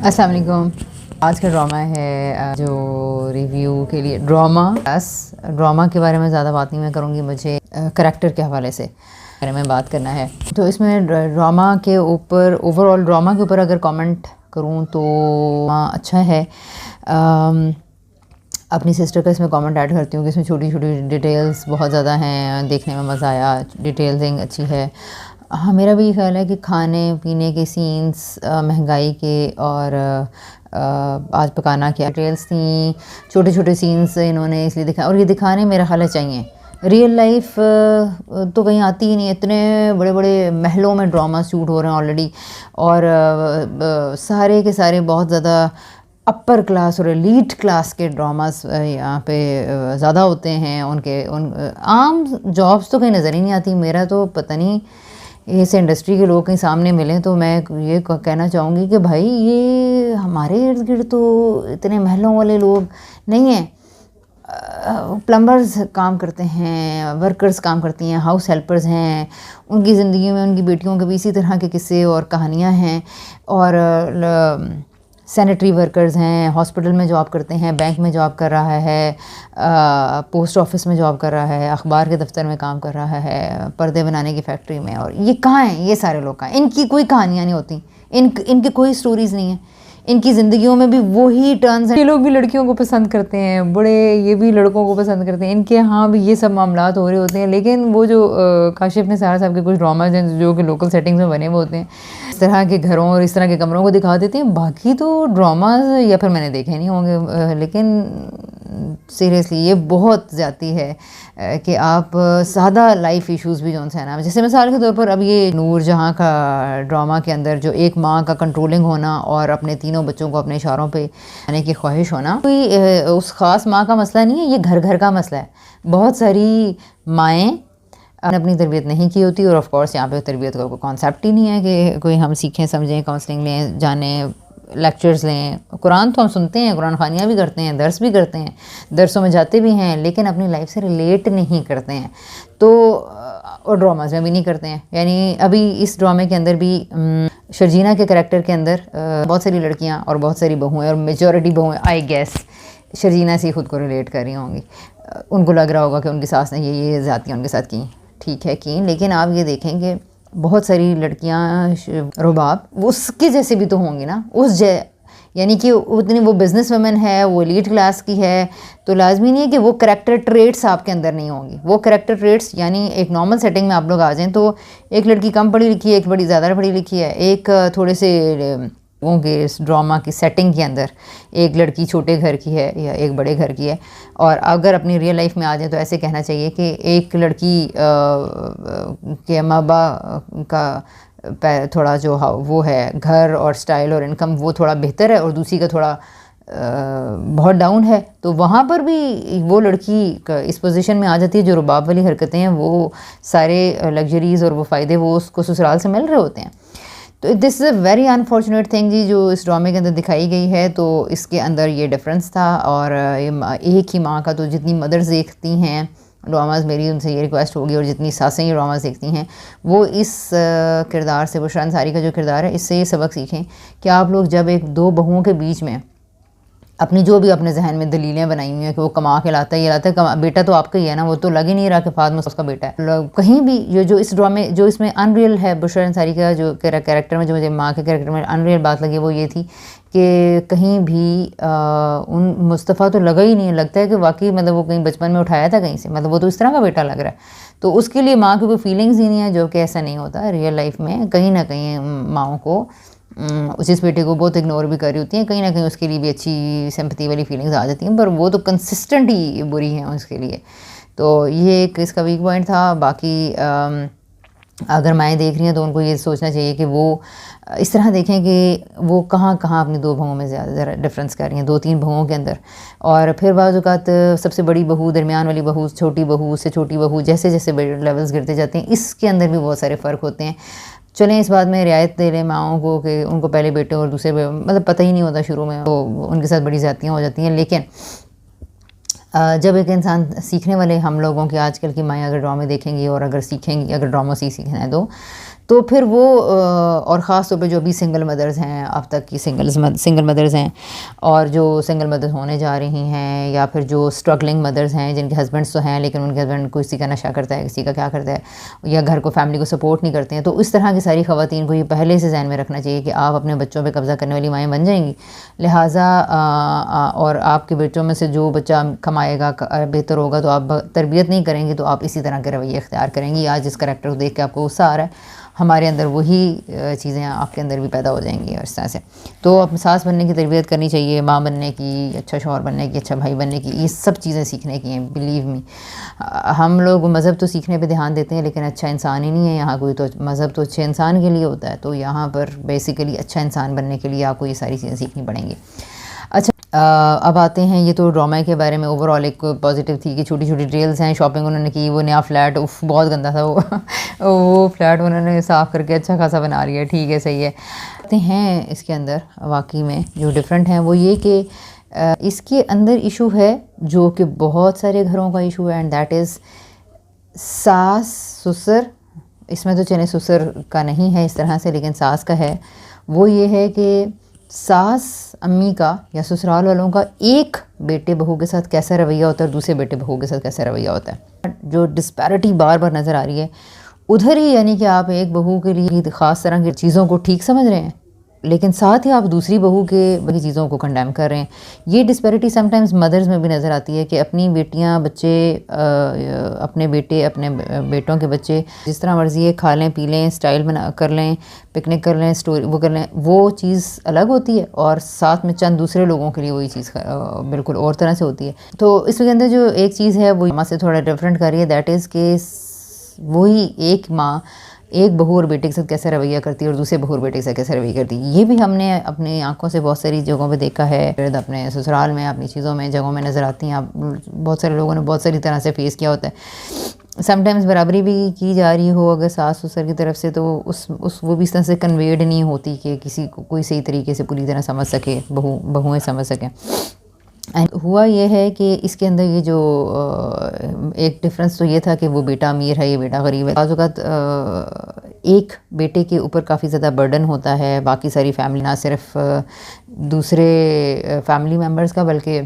अस्सलाम वालेकुम। आज का ड्रामा है जो रिव्यू के लिए ड्रामा के बारे में ज़्यादा बात नहीं मैं करूँगी, मुझे करैक्टर के हवाले से बारे में बात करना है। तो इसमें ड्रामा के ऊपर ओवरऑल ड्रामा के ऊपर अगर कमेंट करूँ तो अच्छा है। अपनी सिस्टर का इसमें कमेंट ऐड करती हूँ कि इसमें छोटी छोटी डिटेल्स बहुत ज़्यादा हैं, देखने में मज़ा आया, डिटेलिंग अच्छी है। हाँ, मेरा भी ख्याल है कि खाने पीने के सीन्स, महंगाई के और आज पकाना क्या डिटेल्स थी, छोटे छोटे सीन्स इन्होंने इसलिए दिखाया और ये दिखाने मेरा ख्याल है चाहिए। रियल लाइफ तो कहीं आती ही नहीं, इतने बड़े बड़े महलों में ड्रामा शूट हो रहे हैं ऑलरेडी और सारे के सारे बहुत ज़्यादा अपर क्लास और एलीट क्लास के ड्रामास यहाँ पे ज़्यादा होते हैं। उन आम जॉब्स तो कहीं नज़र ही नहीं आती। मेरा तो पता नहीं इस इंडस्ट्री के लोग कहीं सामने मिलें तो मैं ये कहना चाहूँगी कि भाई ये हमारे इर्द गिर्द तो इतने महलों वाले लोग नहीं हैं। प्लम्बर्स काम करते हैं, वर्कर्स काम करती हैं, हाउस हेल्पर्स हैं, उनकी ज़िंदगी में उनकी बेटियों के भी इसी तरह के किस्से और कहानियाँ हैं। और सैनिटरी वर्कर्स हैं, हॉस्पिटल में जॉब करते हैं, बैंक में जॉब कर रहा है, पोस्ट ऑफिस में जॉब कर रहा है, अखबार के दफ्तर में काम कर रहा है, पर्दे बनाने की फैक्ट्री में। और ये कहाँ हैं ये सारे लोग? कहाँ? इनकी कोई कहानियाँ नहीं होती, इनकी कोई स्टोरीज़ नहीं है। इनकी ज़िंदगियों में भी वही टर्न्स हैं। ये लोग भी लड़कियों को पसंद करते हैं, बड़े ये भी लड़कों को पसंद करते हैं, इनके यहाँ भी ये सब मामलात हो रहे होते हैं। लेकिन वो जो काशिफ निसार साहब के कुछ ड्रामाज हैं जो कि लोकल सेटिंग्स में बने हुए होते हैं, इस तरह के घरों और इस तरह के कमरों को दिखा देते हैं। बाकी तो ड्रामाज या फिर मैंने देखे नहीं होंगे, लेकिन सीरियसली ये बहुत ज़्यादती है कि आप सादा लाइफ इश्यूज़ भी जो है ना, जैसे मिसाल के तौर पर अब ये नूरजहाँ का ड्रामा के अंदर जो एक माँ का कंट्रोलिंग होना और अपने तीनों बच्चों को अपने इशारों पे आने की ख्वाहिश होना, कोई उस ख़ास माँ का मसला नहीं है, ये घर घर का मसला है। बहुत सारी माएँ अपनी तरबियत नहीं की होती और ऑफ कोर्स यहाँ पे तरबियत का कोई कॉन्सेप्ट ही नहीं है कि कोई हम सीखें समझें, काउंसलिंग लें, जानें, लेक्चर्स लें। कुरान तो हम सुनते हैं, कुरान ख़ानियाँ भी करते हैं, दर्स भी करते हैं, दर्सों में जाते भी हैं, लेकिन अपनी लाइफ से रिलेट नहीं करते हैं। तो और ड्रामाज में भी नहीं करते हैं। यानी अभी इस ड्रामे के अंदर भी शर्जीना के करैक्टर के अंदर बहुत सारी लड़कियाँ और बहुत सारी बहुएँ और मेजॉरिटी बहुएँ आई गेस शर्जीना से खुद को रिलेट कर रही होंगी। उनको लग रहा होगा कि उनकी सास ने ये ज़्यादतियाँ उनके साथ की, ठीक है की, लेकिन आप ये देखें कि बहुत सारी लड़कियां रुबाब उसके जैसे भी तो होंगी ना, यानी कि उतनी वो बिज़नेस वुमेन है, वो एलीट क्लास की है, तो लाजमी नहीं है कि वो करैक्टर ट्रेट्स आपके अंदर नहीं होंगी। वो करैक्टर ट्रेट्स यानी एक नॉर्मल सेटिंग में आप लोग आ जाएं तो एक लड़की कम पढ़ी लिखी है, एक बड़ी ज़्यादा पढ़ी लिखी है, एक थोड़े से लोगों के इस ड्रामा की सेटिंग के अंदर एक लड़की छोटे घर की है या एक बड़े घर की है। और अगर अपनी रियल लाइफ में आ जाए तो ऐसे कहना चाहिए कि एक लड़की के माँ बाप का थोड़ा जो वो है घर और स्टाइल और इनकम वो थोड़ा बेहतर है और दूसरी का थोड़ा बहुत डाउन है, तो वहाँ पर भी वो लड़की इस पोजीशन में आ जाती है। जो रुबाब वाली हरकतें हैं वो सारे लग्जरीज़ और वो फ़ायदे वो उसको ससुराल से मिल रहे होते हैं। तो this is a very unfortunate thing जी जो इस ड्रामे के अंदर दिखाई गई है। तो इसके अंदर ये डिफरेंस था। और एक ही माँ का तो जितनी मदर्स देखती हैं ड्रामाज, मेरी उनसे ये रिक्वेस्ट होगी, और जितनी सासें ये ड्रामाज देखती हैं वो इस किरदार से, बुशरा अंसारी का जो किरदार है, इससे ये सबक सीखें कि आप लोग जब एक दो बहुओं के बीच में अपनी जो भी अपने जहन में दलीलें बनाई हुई हैं कि वो कमा के लाता है, ये लाता है, बेटा तो आपका ही है ना, वो तो लग ही नहीं रहा कि फातिमा उसका बेटा है। कहीं भी ये जो इस ड्रामे जो इसमें अनरियल है, बुशरा अंसारी का जो कैरेक्टर में जो मुझे माँ के कैरेक्टर में अनरियल बात लगी वो ये थी कि कहीं भी उन मुस्तफ़ा तो लगा ही नहीं, लगता है कि वाकई मतलब वो कहीं बचपन में उठाया था कहीं से, मतलब वो तो इस तरह का बेटा लग रहा है। तो उसके लिए माँ की कोई फीलिंग्स ही नहीं है, जो कि ऐसा नहीं होता रियल लाइफ में। कहीं ना कहीं माँओं को जिस बेटे को बहुत इग्नोर भी कर रही होती हैं, कहीं ना कहीं उसके लिए भी अच्छी सिंपैथी वाली फीलिंग्स आ जाती हैं, पर वो तो कंसिस्टेंट ही बुरी हैं उसके लिए। तो ये एक इसका वीक पॉइंट था। बाकी अगर माएँ देख रही हैं तो उनको ये सोचना चाहिए कि वो इस तरह देखें कि वो कहाँ कहाँ अपनी दो बहुओं में ज़्यादा डिफरेंस कर रही हैं, दो तीन बहुओं के अंदर। और फिर बाज़ औक़ात सबसे बड़ी बहू, दरमियान वाली बहू, छोटी बहू से छोटी बहू, जैसे जैसे लेवल्स गिरते जाते हैं, इसके अंदर भी बहुत सारे फ़र्क होते हैं। चलें इस बात में रियायत दे लें माओं को कि उनको पहले बेटे और दूसरे मतलब पता ही नहीं होता शुरू में, तो उनके साथ बड़ी ज़्यादतियाँ हो जाती हैं। लेकिन जब एक इंसान सीखने वाले हम लोगों की आजकल की माएँ अगर ड्रामे देखेंगी और अगर सीखेंगी, अगर ड्रामा सीखना है तो फिर वो और ख़ास तौर पे जो भी सिंगल मदर्स हैं, अब तक की सिंगल मदर्स हैं, और जो सिंगल मदर्स होने जा रही हैं, या फिर जो स्ट्रगलिंग मदर्स हैं जिनके हस्बैंड्स तो हैं लेकिन उनके हस्बैंड किसी का नशा करता है, किसी का क्या करता है, या घर को फैमिली को सपोर्ट नहीं करते हैं, तो इस तरह की सारी ख़वातीन को ये पहले से ज़हन में रखना चाहिए कि आप अपने बच्चों पर कब्ज़ा करने वाली माएँ बन जाएंगी। लिहाजा और आपके बच्चों में से जो बच्चा कमाएगा बेहतर होगा तो आप तरबियत नहीं करेंगे, तो आप इसी तरह के रवैये इख्तियार करेंगी। आज जिस करैक्टर को देख के आपको गुस्सा आ रहा है, हमारे अंदर वही चीज़ें आपके अंदर भी पैदा हो जाएंगी और इस तरह से। तो अपनी सास बनने की तरबियत करनी चाहिए, माँ बनने की, अच्छा शौहर बनने की, अच्छा भाई बनने की, ये सब चीज़ें सीखने की हैं। बिलीव मी, हम लोग मज़हब तो सीखने पे ध्यान देते हैं लेकिन अच्छा इंसान ही नहीं है यहाँ कोई। तो मज़हब तो अच्छे इंसान के लिए होता है, तो यहाँ पर बेसिकली अच्छा इंसान बनने के लिए आपको ये सारी चीज़ें सीखनी पड़ेंगी। अच्छा, अब आते हैं, ये तो ड्रामा के बारे में ओवरऑल एक पॉजिटिव थी कि छोटी छोटी डिटेल्स हैं, शॉपिंग उन्होंने की, वो नया फ्लैट, उफ बहुत गंदा था वो वो फ्लैट उन्होंने साफ़ करके अच्छा खासा बना लिया, ठीक है, सही है। आते हैं इसके अंदर वाकई में जो डिफरेंट हैं वो ये कि इसके अंदर इशू है जो कि बहुत सारे घरों का इशू है, एंड दैट इज़ सास ससुर। इसमें तो चले ससुर का नहीं है इस तरह से, लेकिन सास का है। वो ये है कि सास अम्मी का या ससुराल वालों का एक बेटे बहू के साथ कैसा रवैया होता है और दूसरे बेटे बहू के साथ कैसा रवैया होता है। जो डिस्पैरिटी बार बार नज़र आ रही है उधर ही, यानी कि आप एक बहू के लिए ख़ास तरह की चीज़ों को ठीक समझ रहे हैं, लेकिन साथ ही आप दूसरी बहू के बड़ी चीज़ों को कंडेम कर रहे हैं। ये डिस्पैरिटी समटाइम्स मदर्स में भी नज़र आती है कि अपनी बेटियां, बच्चे, अपने बेटे, अपने बेटों के बच्चे जिस तरह मर्ज़ी है खा लें, पी लें, स्टाइल बना कर लें, पिकनिक कर लें, स्टोरी वो कर लें, वो चीज़ अलग होती है, और साथ में चंद दूसरे लोगों के लिए वही चीज़ बिल्कुल और तरह से होती है। तो इसके अंदर जो एक चीज़ है वो माँ से थोड़ा डिफरेंट कर रही है, दैट इज़ के वही एक माँ एक बहू और बेटे के साथ कैसे रवैया करती है और दूसरे बहू और बेटे के साथ कैसे रवैया करती है। ये भी हमने अपनी आंखों से बहुत सारी जगहों पे देखा है, अपने ससुराल में, अपनी चीज़ों में, जगहों में नज़र आती हैं। आप बहुत सारे लोगों ने बहुत सारी तरह से फेस किया होता है। समटाइम्स बराबरी भी की जा रही हो अगर सास ससुर की तरफ से, तो उस वो भी इस तरह से कन्वेड नहीं होती कि किसी को कोई सही तरीके से पूरी तरह समझ सके, बहुएँ समझ सकें। एंड हुआ ये है कि इसके अंदर ये जो एक डिफरेंस तो ये था कि वो बेटा अमीर है, ये बेटा गरीब है। बाज़ औक़ात एक बेटे के ऊपर काफ़ी ज़्यादा बर्डन होता है, बाकी सारी फैमिली, ना सिर्फ दूसरे फैमिली मेम्बर्स का बल्कि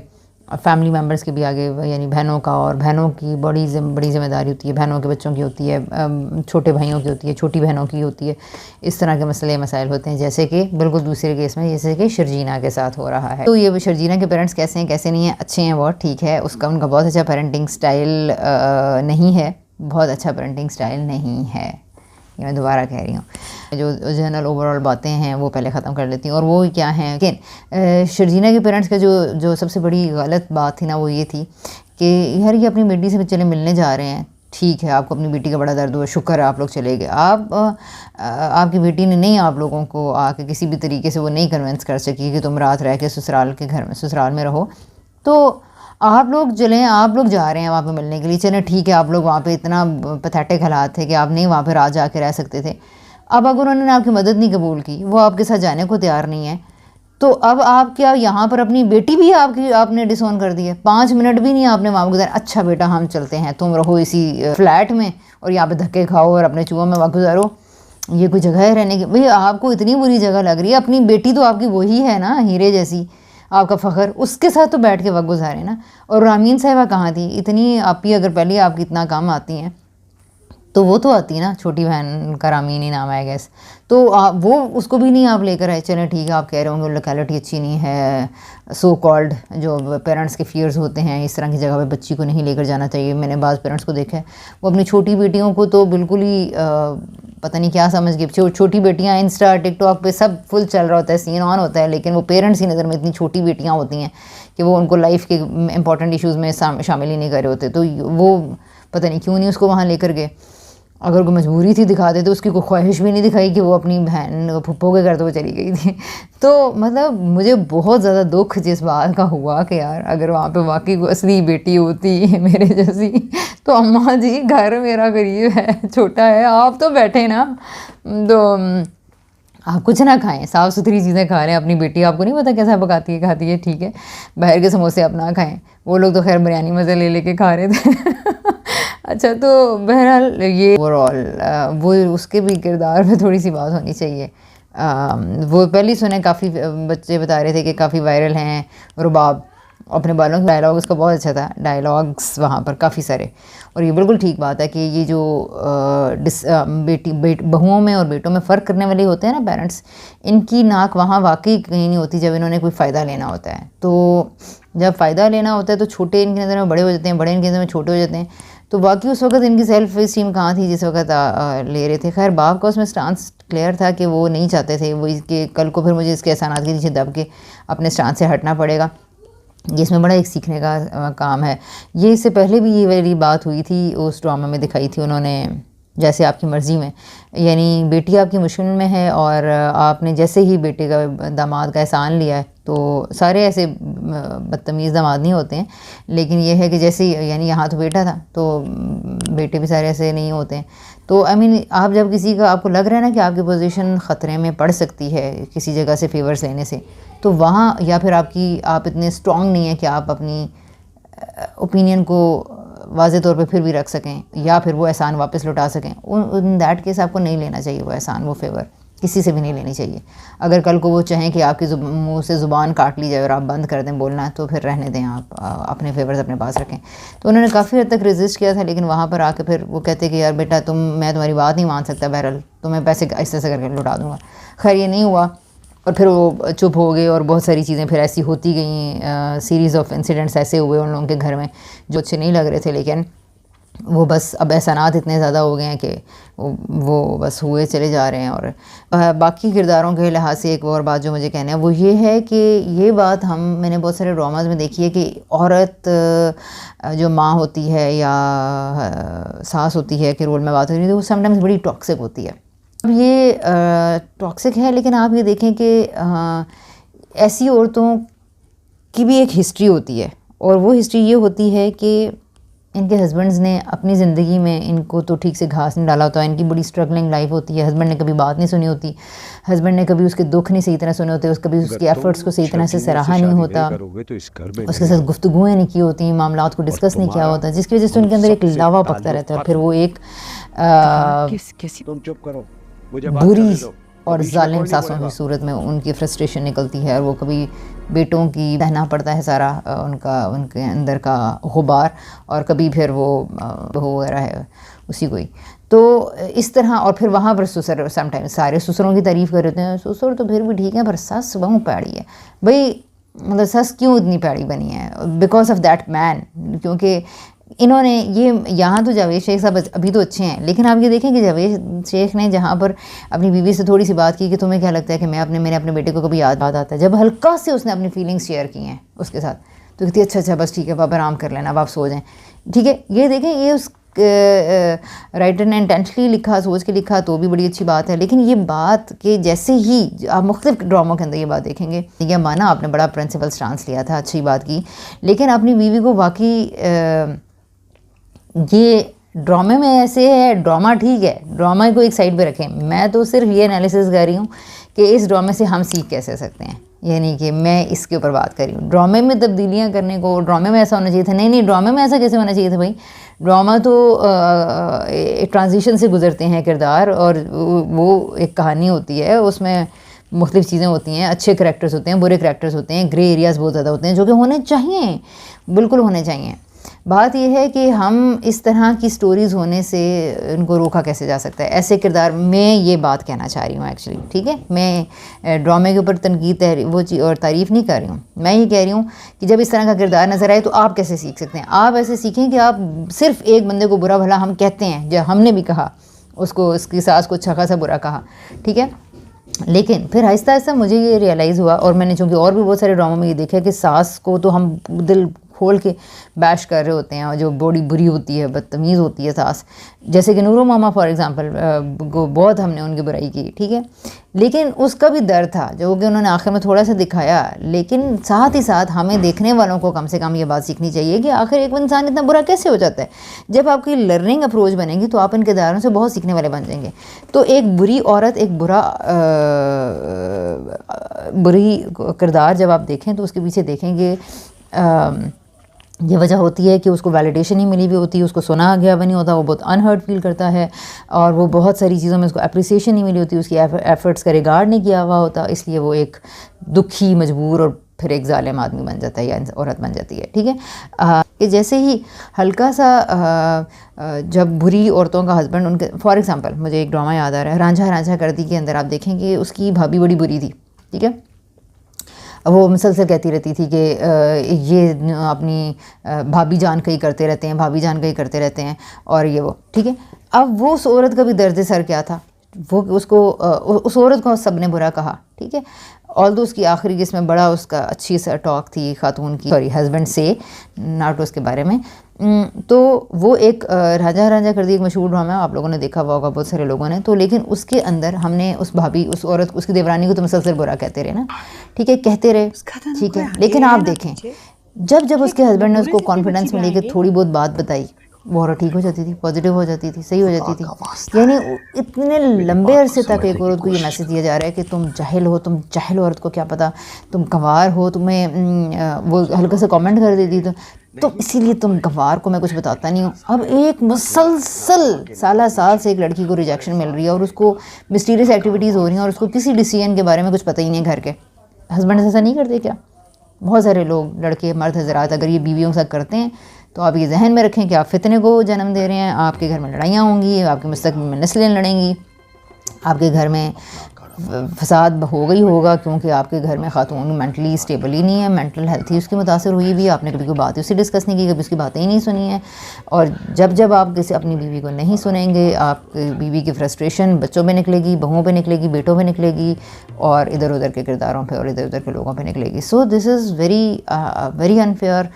फैमिली मेम्बर्स के भी आगे, यानी बहनों का, और बहनों की बड़ी ज़िम्मेदारी होती है, बहनों के बच्चों की होती है, छोटे भाइयों की होती है, छोटी बहनों की होती है। इस तरह के मसले मसाइल होते हैं, जैसे कि बिल्कुल दूसरे केस में जैसे कि शर्जीना के साथ हो रहा है। तो ये शर्जीना के पेरेंट्स कैसे हैं, कैसे नहीं हैं, अच्छे हैं, बहुत ठीक है, उनका बहुत अच्छा पेरेंटिंग स्टाइल नहीं है, बहुत अच्छा पेरेंटिंग स्टाइल नहीं है, ये मैं दोबारा कह रही हूँ। जो जनरल ओवरऑल बातें हैं वो पहले ख़त्म कर लेती हूँ, और वो क्या हैं, लेकिन शर्जीना के पेरेंट्स का जो सबसे बड़ी गलत बात थी ना, वो ये थी कि यार ये अपनी बेटी से चले मिलने जा रहे हैं, ठीक है, आपको अपनी बेटी का बड़ा दर्द हुआ, शुक्र है आप लोग चले गए। आपकी बेटी ने नहीं आप लोगों को आके किसी भी तरीके से वो नहीं कन्विंस कर सकी कि तुम रात रह के ससुराल में रहो, तो आप लोग चलें, आप लोग जा रहे हैं वहाँ पे मिलने के लिए, चलें ठीक है, आप लोग वहाँ पे इतना पैथेटिक हालात थे कि आप नहीं वहाँ पे रात जाके रह सकते थे। अब अगर उन्होंने आपकी मदद नहीं कबूल की, वो आपके साथ जाने को तैयार नहीं है, तो अब आप क्या यहाँ पर अपनी बेटी भी आपने डिसोन कर दी है। 5 मिनट भी नहीं आपने वहाँ गुजारा, अच्छा बेटा हम चलते हैं, तुम रहो इसी फ्लैट में और यहाँ पे धक्के खाओ और अपने चूहों में वक्त गुजारो, ये कोई जगह है रहने की? भाई आपको इतनी बुरी जगह लग रही है, अपनी बेटी तो आपकी वही है ना, हीरे जैसी, आपका फ़ख्र, उसके साथ तो बैठ के वक्त गुजारे ना। और रामीन साहिबा कहाँ थी इतनी, आप ही अगर पहले आपकी इतना काम आती हैं तो वो तो आती है ना, छोटी बहन का रामीन ही नाम है गैस, तो वो उसको भी नहीं आप लेकर आए। चलें ठीक है, आप कह रहे होंगे लोकेलिटी अच्छी नहीं है, सो कॉल्ड जो पेरेंट्स के फियर्स होते हैं, इस तरह की जगह पे बच्ची को नहीं लेकर जाना चाहिए। मैंने बाज़ पेरेंट्स को देखा है, वो अपनी छोटी बेटियों को तो बिल्कुल ही पता नहीं क्या समझ गए। छोटी बेटियाँ इंस्टा टिकटॉक पे सब फुल चल रहा होता है, सीन ऑन होता है, लेकिन वो पेरेंट्स की नज़र में इतनी छोटी बेटियाँ होती हैं कि वो उनको लाइफ के इंपॉर्टेंट इशूज़ में शामिल ही नहीं कर रहे होते। तो वो पता नहीं क्यों नहीं उसको वहाँ लेकर गए। अगर कोई मजबूरी थी दिखा दे, तो उसकी कोई ख्वाहिश भी नहीं दिखाई कि वो अपनी बहन फुप्पो के करते हुए चली गई थी। तो मतलब मुझे बहुत ज़्यादा दुख जिस बात का हुआ कि यार अगर वहाँ पे वाकई कोई असली बेटी होती मेरे जैसी, तो अम्मा जी घर मेरा गरीब है, छोटा है, आप तो बैठे ना, तो आप कुछ ना खाएं, साफ़ सुथरी चीज़ें खा रहे हैं। अपनी बेटी आपको नहीं पता कैसा पकाती है, खाती है, ठीक है, बाहर के समोसे अपना खाएं। वो लोग तो खैर बिरयानी मज़े ले लेके खा रहे थे अच्छा, तो बहरहाल ये ओवरऑल वो उसके भी किरदार में थोड़ी सी बात होनी चाहिए। वो पहले सुने काफ़ी बच्चे बता रहे थे कि काफ़ी वायरल हैं रुबाब अपने बालों के, डायलॉग उसका बहुत अच्छा था, डायलॉग्स वहाँ पर काफ़ी सारे। और ये बिल्कुल ठीक बात है कि ये जो बहुओं में और बेटों में फ़र्क करने वाले होते हैं ना पेरेंट्स, इनकी नाक वहाँ वाकई कहीं नहीं होती जब इन्होंने कोई फ़ायदा लेना होता है। तो जब फ़ायदा लेना होता है तो छोटे इनकी नज़र में बड़े हो जाते हैं, बड़े इनकी नज़र में छोटे हो जाते हैं। तो बाकी उस वक्त इनकी सेल्फ स्टीम कहाँ थी जिस वक्त ले रहे थे। खैर बाप का उसमें स्टांस क्लियर था कि वो नहीं चाहते थे वो इसके कल को फिर मुझे इसके एहसानात के नीचे दब के अपने स्टांस से हटना पड़ेगा। ये इसमें बड़ा एक सीखने का काम है। ये इससे पहले भी ये वाली बात हुई थी, उस ड्रामा में दिखाई थी उन्होंने, जैसे आपकी मर्ज़ी में, यानी बेटी आपकी मुश्किल में है और आपने जैसे ही बेटे का दामाद का एहसान लिया है, तो सारे ऐसे बदतमीज़ दामाद नहीं होते हैं, लेकिन ये है कि जैसे यानी यहाँ तो बेटा था तो बेटे भी सारे ऐसे नहीं होते हैं। तो आई मीन आप जब किसी का आपको लग रहा है ना कि आपकी पोजीशन ख़तरे में पड़ सकती है किसी जगह से फेवर्स लेने से, तो वहाँ या फिर आप इतने स्ट्रॉन्ग नहीं है कि आप अपनी ओपिनियन को वाज़े तौर पे फिर भी रख सकें या फिर वो एहसान वापस लौटा सकें, इन दैट केस आपको नहीं लेना चाहिए वो एहसान, वो फेवर किसी से भी नहीं लेनी चाहिए। अगर कल को वो चाहें कि आपकी मुँह से ज़ुबान काट ली जाए और आप बंद कर दें बोलना, तो फिर रहने दें, आप अपने फेवर्स अपने पास रखें। तो उन्होंने काफ़ी हद तक रेजिस्ट किया था, लेकिन वहाँ पर आके फिर वो कहते कि यार बेटा मैं तुम्हारी बात नहीं मान सकता, बहरहाल तुम्हें पैसे ऐसे ऐसे करके लौटा दूँगा। खैर ये नहीं हुआ और फिर वो चुप हो गए और बहुत सारी चीज़ें फिर ऐसी होती गई, सीरीज़ ऑफ इंसिडेंट्स ऐसे हुए उन लोगों के घर में जो अच्छे नहीं लग रहे थे, लेकिन वो बस अब एहसानात इतने ज़्यादा हो गए हैं कि वो बस हुए चले जा रहे हैं। और बाकी किरदारों के लिहाज से एक और बात जो मुझे कहना है वो ये है कि ये बात मैंने बहुत सारे ड्रामाज में देखी है कि औरत जो माँ होती है या सास होती है के रोल में बात हो रही है, तो वो समटाइम्स बड़ी टॉक्सिक होती है। अब ये टॉक्सिक है, लेकिन आप ये देखें कि ऐसी औरतों की भी एक हिस्ट्री होती है, और वो हिस्ट्री ये होती है कि इनके हस्बैंड्स ने अपनी ज़िंदगी में इनको तो ठीक से घास नहीं डाला होता, इनकी बड़ी स्ट्रगलिंग लाइफ होती है, हस्बैंड ने कभी बात नहीं सुनी होती, हस्बैंड ने कभी उसके दुख नहीं सही तरह सुने होते, कभी उसके एफर्ट्स को सही तरह से सराहा नहीं होता, उसके साथ गुफ्तगुएँ नहीं की होती, मामलात को डिस्कस नहीं किया होता, जिसकी वजह से उनके अंदर एक लावा पकता रहता है और फिर वो एक बुरी और जालिम सासों की सूरत में उनकी फ्रस्ट्रेशन निकलती है, और वो कभी बेटों की सहना पड़ता है सारा उनके अंदर का गुबार, और कभी फिर वो हो रहा है उसी को ही। तो इस तरह, और फिर वहाँ पर ससुर समटाइम्स सारे ससुरों की तारीफ़ कर रहे हैं, ससुर तो फिर भी ठीक है पर सस बहुत पैड़ी है भाई, मतलब सस क्यों इतनी पैड़ी बनी है, बिकॉज ऑफ दैट मैन। क्योंकि इन्होंने ये यहाँ तो जावेद शेख साहब अभी तो अच्छे हैं, लेकिन आप ये देखें कि जावेद शेख ने जहाँ पर अपनी बीवी से थोड़ी सी बात की कि तुम्हें क्या लगता है कि मैंने अपने बेटे को कभी याद आता है, जब हल्का से उसने अपनी फीलिंग्स शेयर की हैं उसके साथ, तो कहती अच्छा बस ठीक है आप आराम कर लेना, अब आप सो जाएं, ठीक है। ये देखें, ये उस राइटर ने इंटेंशनली लिखा, सोच के लिखा, तो भी बड़ी अच्छी बात है। लेकिन ये बात कि जैसे ही आप मुख्तलिफ ड्रामों के अंदर ये बात देखेंगे, यह माना आपने बड़ा प्रिंसिपल स्टांस लिया था, अच्छी बात की, लेकिन अपनी बीवी को वाकई ये ड्रामे में ऐसे है, ड्रामा ठीक है, ड्रामा को एक साइड पे रखें, मैं तो सिर्फ ये एनालिसिस कर रही हूँ कि इस ड्रामे से हम सीख कैसे सकते हैं, यानी कि मैं इसके ऊपर बात कर रही हूँ। ड्रामे में तब्दीलियाँ करने को, ड्रामे में ऐसा होना चाहिए था, नहीं ड्रामे में ऐसा कैसे होना चाहिए था भाई, ड्रामा तो ट्रांजिशन से गुजरते हैं किरदार, और वो एक कहानी होती है, उसमें मुख्तलिफ चीज़ें होती हैं, अच्छे करैक्टर्स होते हैं, बुरे करैक्टर्स होते हैं, ग्रे एरियाज़ बहुत ज़्यादा होते हैं, जो कि होने चाहिए, बिल्कुल होने चाहिए। बात यह है कि हम इस तरह की स्टोरीज़ होने से इनको रोका कैसे जा सकता है, ऐसे किरदार, मैं ये बात कहना चाह रही हूँ एक्चुअली, ठीक है। मैं ड्रामे के ऊपर तनकीद वो चीज़ और तारीफ़ नहीं कर रही हूँ, मैं ये कह रही हूँ कि जब इस तरह का किरदार नज़र आए तो आप कैसे सीख सकते हैं। आप ऐसे सीखें कि आप सिर्फ एक बंदे को बुरा भला हम कहते हैं, जब हमने भी कहा उसको, उसकी सास को अच्छा खासा बुरा कहा, ठीक है, लेकिन फिर आहिस्ता आहिस्ता मुझे ये रियलाइज़ हुआ, और मैंने चूँकि और भी बहुत सारे ड्रामों में ये देखा कि सास को तो हम दिल खोल के बैश कर रहे होते हैं, और जो बड़ी बुरी होती है, बदतमीज़ होती है सास, जैसे कि नूरो मामा फॉर एग्ज़ाम्पल को बहुत हमने उनकी बुराई की, ठीक है, लेकिन उसका भी दर्द था जो कि उन्होंने आखिर में थोड़ा सा दिखाया। लेकिन साथ ही साथ हमें देखने वालों को कम से कम ये बात सीखनी चाहिए कि आखिर एक इंसान इतना बुरा कैसे हो जाता है। जब आपकी लर्निंग अप्रोच बनेगी तो आप इन किरदारों से बहुत सीखने वाले बन जाएंगे। तो एक बुरी औरत, एक बुरी किरदार जब आप देखें तो उसके पीछे देखेंगे ये वजह होती है कि उसको वैलिडेशन नहीं मिली हुई होती, उसको सुना गया भी नहीं होता, वो बहुत अनहर्ट फील करता है और वो बहुत सारी चीज़ों में उसको अप्रिसिएशन नहीं मिली होती, उसकी एफर्ट्स का रिगार्ड नहीं किया हुआ होता, इसलिए वो एक दुखी, मजबूर और फिर एक जालिम आदमी बन जाता है या औरत बन जाती है। ठीक है, कि जैसे ही हल्का सा जब बुरी औरतों का हस्बैंड उनके, फॉर एग्ज़ाम्पल मुझे एक ड्रामा याद आ रहा है, रांझा रांझा कर दी के अंदर आप देखेंगे उसकी भाभी बड़ी बुरी थी। ठीक है, वो मुसलसल कहती रहती थी कि ये अपनी भाभी जान कहीं करते रहते हैं, भाभी जान कहीं करते रहते हैं और ये वो। ठीक है, अब वो उस औरत का भी दर्द सर क्या था, वो उसको उस औरत को सब ने बुरा कहा। ठीक है, ऑल्दो उसकी आखिरी इसमें बड़ा उसका अच्छी सा टॉक थी खातून की, सॉरी हस्बैंड से, नॉट उसके बारे में। तो वो एक राजा राजा कर दी, एक मशहूर ड्रामा, आप लोगों ने देखा हुआ होगा बहुत सारे लोगों ने। तो लेकिन उसके अंदर हमने उस भाभी, उस औरत, उसकी देवरानी को तो मुसलसल बुरा कहते रहे ना। ठीक है, कहते रहे, ठीक है, लेकिन आप देखें जब जब उसके हस्बैंड ने उसको कॉन्फिडेंस में लेके थोड़ी बहुत बात बताई, वो औरत ठीक हो जाती थी, पॉजिटिव हो जाती थी, सही हो जाती थी। यानी इतने लंबे अरसे तक एक औरत को ये मैसेज दिया जा रहा है कि तुम जाहिल हो, तुम जाहिल औरत को क्या पता, तुम गंवार हो, तुम्हें वो हल्का सा कमेंट कर देती तो इसीलिए तुम गंवार को मैं कुछ बताता नहीं हूँ। अब एक मुसलसल साल से एक लड़की को रिजेक्शन मिल रही है और उसको मिस्टीरियस एक्टिविटीज़ हो रही हैं और उसको किसी डिसीजन के बारे में कुछ पता ही नहीं है। घर के हस्बैंड ऐसा नहीं करते क्या? बहुत सारे लोग, लड़के मर्द हजरात, अगर ये बीवियों के साथ करते हैं तो आप ये जहन में रखें कि आप फितने को जन्म दे रहे हैं, आपके घर में लड़ाइयाँ होंगी, आपके मुस्तकबिल में नस्लें लड़ेंगी, आपके घर में फसाद होगा ही होगा, क्योंकि आपके घर में खातून मेंटली स्टेबल ही नहीं है, मेंटल हेल्थ ही उसकी मुतासर हुई भी, आपने कभी कोई बात उससे डिस्कस नहीं की, कभी उसकी बातें ही नहीं सुनी है। और जब जब आप किसी अपनी बीवी को नहीं सुनेंगे, आपकी बीवी की फ्रस्ट्रेशन बच्चों पे निकलेगी, बहुओं पे निकलेगी, बेटों पे निकलेगी और इधर उधर के किरदारों पे और इधर उधर के लोगों पे निकलेगी। So this is very unfair.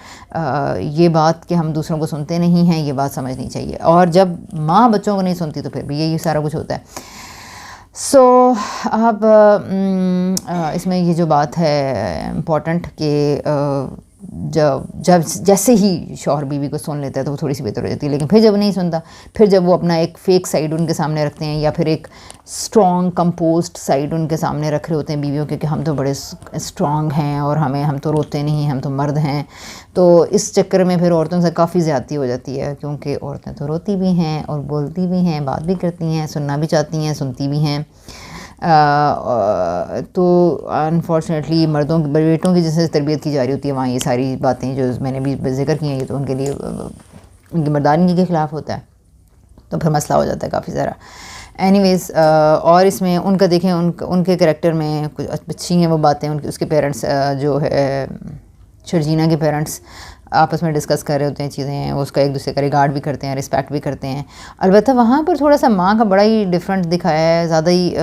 ये बात कि हम दूसरों को सुनते नहीं हैं, ये बात समझनी चाहिए। और जब माँ बच्चों को नहीं सुनती तो फिर भी यही सारा कुछ होता है। सो अब इसमें ये जो बात है इम्पॉर्टेंट कि जब जैसे ही शौहर बीवी को सुन लेता है तो वो थोड़ी सी बेहतर हो जाती है, लेकिन फिर जब नहीं सुनता, फिर जब वो अपना एक फ़ेक साइड उनके सामने रखते हैं या फिर एक स्ट्रॉन्ग कंपोज्ड साइड उनके सामने रख रहे होते हैं बीवियों के कि हम तो बड़े स्ट्रॉन्ग हैं और हम तो रोते नहीं, हम तो मर्द हैं, तो इस चक्कर में फिर औरतों से काफ़ी ज़्यादती हो जाती है, क्योंकि औरतें तो रोती भी हैं और बोलती भी हैं, बात भी करती हैं, सुनना भी चाहती हैं, सुनती भी हैं। तो अनफॉर्चुनेटली मर्दों की, बेटों की जैसे तरबियत की जा रही होती है, वहाँ ये सारी बातें जो मैंने भी जिक्र की हैं, ये तो उनके लिए उनकी मर्दानगी के ख़िलाफ़ होता है, तो फिर मसला हो जाता है काफ़ी सारा। एनीवेज़, और इसमें उनका देखें, उनके करैक्टर में कुछ अच्छी हैं वो बातें। उनके उसके पेरेंट्स जो है शर्जीना के पेरेंट्स आपस में डिस्कस कर रहे होते हैं चीज़ें, उसका एक दूसरे का रिगार्ड भी करते हैं, रिस्पेक्ट भी करते हैं। अलबत्ता वहाँ पर थोड़ा सा माँ का बड़ा ही डिफरेंट दिखाया है, ज़्यादा ही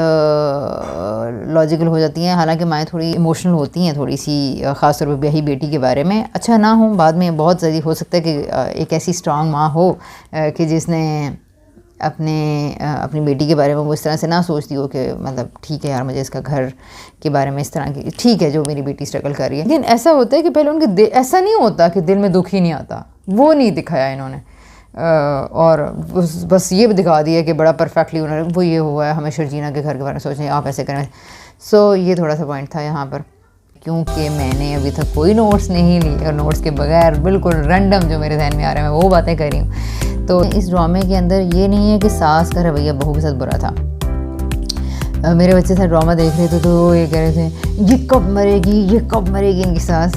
लॉजिकल हो जाती हैं, हालांकि माएँ थोड़ी इमोशनल होती हैं थोड़ी सी, ख़ास तौर पर ब्याही बेटी के बारे में। अच्छा ना हो बाद में बहुत ज़्यादा हो सकता है कि एक ऐसी स्ट्रॉन्ग माँ हो कि जिसने अपनी बेटी के बारे में वो इस तरह से ना सोचती हो कि मतलब ठीक है यार, मुझे इसका घर के बारे में इस तरह की, ठीक है जो मेरी बेटी स्ट्रगल कर रही है। लेकिन ऐसा होता है कि पहले उनके ऐसा नहीं होता कि दिल में दुख ही नहीं आता, वो नहीं दिखाया इन्होंने। और बस ये दिखा दिया कि बड़ा परफेक्टली उन्होंने वो ये हुआ है, हमें शर्जीना के घर के बारे में सोचें, आप ऐसे करें। सो ये थोड़ा सा पॉइंट था यहाँ पर, क्योंकि मैंने अभी तक कोई नोट्स नहीं ली और नोट्स के बगैर बिल्कुल रैंडम जो मेरे जहन में आ रहा है मैं वो बातें कर रही हूँ। तो इस ड्रामे के अंदर ये नहीं है कि सास का रवैया बहू के साथ बुरा था। मेरे बच्चे साथ ड्रामा देख रहे थे तो ये कह रहे थे ये कब मरेगी इनकी सास।